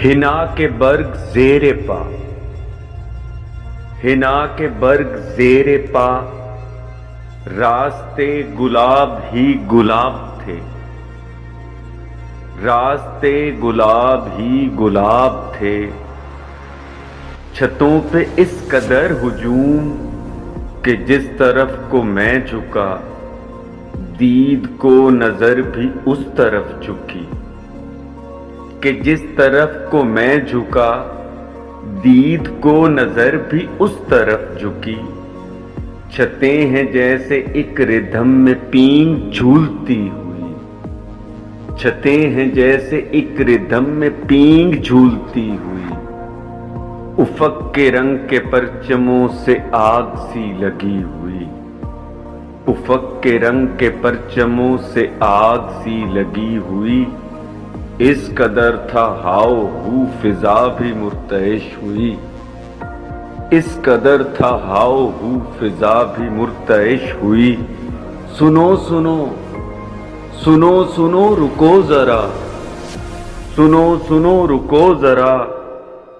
حنا کے برگ زیر پا، حنا کے برگ زیر پا، راستے گلاب ہی گلاب تھے، راستے گلاب ہی گلاب تھے، چھتوں پہ اس قدر ہجوم کہ جس طرف کو میں جھکا دید کو نظر بھی اس طرف جھکی، کہ جس طرف کو میں جھکا دید کو نظر بھی اس طرف جھکی، چھتیں ہیں جیسے ایک ردھم میں پینگ جھولتی ہوئی، چھتیں ہیں جیسے ایک ردھم میں پینگ جھولتی ہوئی، افق کے رنگ کے پرچموں سے آگ سی لگی ہوئی، افق کے رنگ کے پرچموں سے آگ سی لگی ہوئی، اس قدر تھا ہاؤ ہو فضا بھی مرتعش ہوئی، اس قدر تھا ہاؤ ہو فضا بھی مرتعش ہوئی، سنو سنو سنو سنو رکو ذرا، سنو سنو رکو ذرا،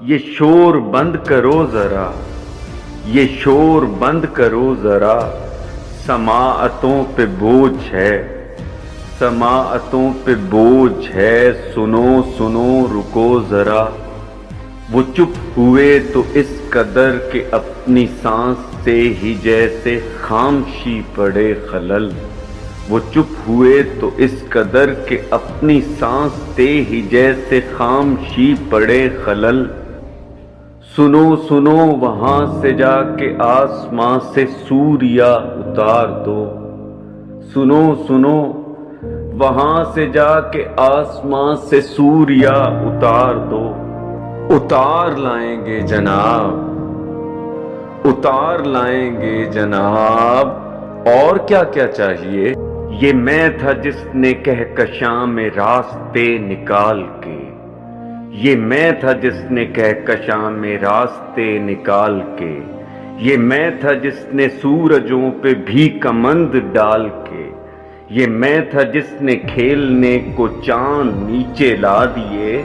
یہ شور بند کرو ذرا، یہ شور بند کرو ذرا، سماعتوں پہ بوجھ ہے، سماعتوں پہ بوجھ ہے، سنو سنو رکو ذرا، وہ چپ ہوئے تو اس قدر کہ اپنی سانس سے ہی جیسے خاموشی پڑے خلل، وہ چپ ہوئے تو اس قدر کہ اپنی سانس سے ہی جیسے خاموشی پڑے خلل، سنو سنو وہاں سے جا کے آسماں سے سوریا اتار دو، سنو سنو وہاں سے جا کے آسماں سے سوریا اتار دو، اتار لائیں گے جناب، اتار لائیں گے جناب، اور کیا کیا چاہیے؟ یہ میں تھا جس نے کہکشاں میں راستے نکال کے، یہ میں تھا جس نے کہکشاں میں راستے نکال کے، یہ میں تھا جس نے سورجوں پہ بھی کمند ڈال کے، یہ میں تھا جس نے کھیلنے کو چاند نیچے لا دیے،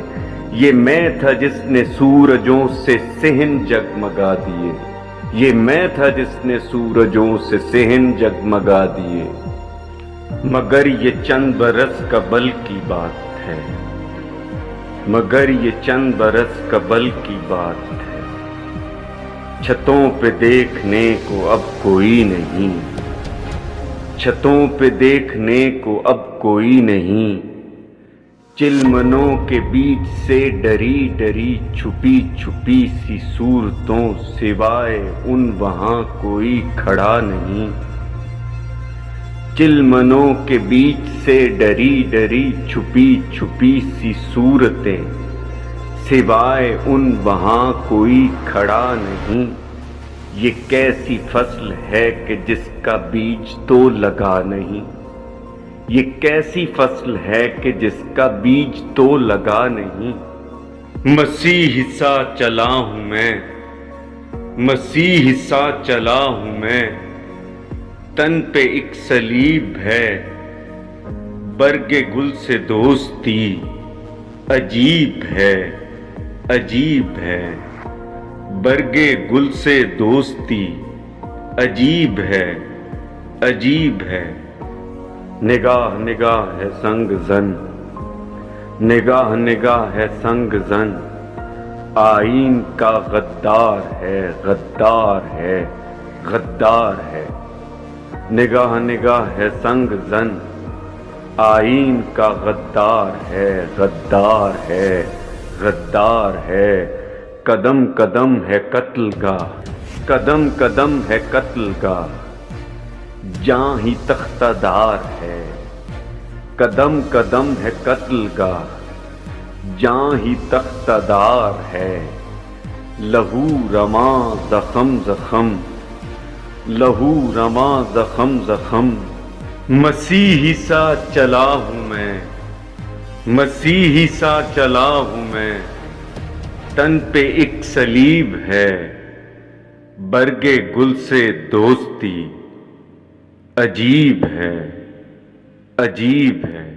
یہ میں تھا جس نے سورجوں سے صحن جگمگا دیے، یہ میں تھا جس نے سورجوں سے صحن جگمگا دیے، مگر یہ چند برس قبل کی بات ہے، مگر یہ چند برس قبل کی بات ہے، چھتوں پہ دیکھنے کو اب کوئی نہیں، چھتوں پہ دیکھنے کو اب کوئی نہیں، چلمنوں کے بیچ سے ڈری ڈری چھپی چھپی سی صورتوں سوائے ان وہاں کوئی کھڑا نہیں، چلمنوں کے بیچ سے ڈری ڈری چھپی چھپی سی صورتیں سوائے ان وہاں کوئی کھڑا نہیں، یہ کیسی فصل ہے کہ جس کا بیج تو لگا نہیں، یہ کیسی فصل ہے کہ جس کا بیج تو لگا نہیں، مسیح سا چلا ہوں میں، مسیح سا چلا ہوں میں، تن پہ ایک صلیب ہے، برگ گل سے دوستی عجیب ہے، عجیب ہے، برگ گل سے دوستی عجیب ہے، عجیب ہے، نگاہ نگاہ ہے سنگ زن، نگاہ نگاہ ہے سنگ زن، آئین کا غدار ہے، غدار ہے، غدار ہے، نگاہ نگاہ ہے سنگ زن، آئین کا غدار ہے، غدار ہے، غدار ہے، قدم قدم ہے قتل گاہ، قدم قدم ہے قتل گاہ، جاں ہی تختہ دار ہے، قدم قدم ہے قتل گاہ، جاں ہی تختہ دار ہے، لہو رواں زخم زخم، لہو رواں زخم زخم، مسیحی سا چلا ہوں میں، مسیحی سا چلا ہوں میں، تن پہ ایک صلیب ہے، برگ گل سے دوستی عجیب ہے، عجیب ہے۔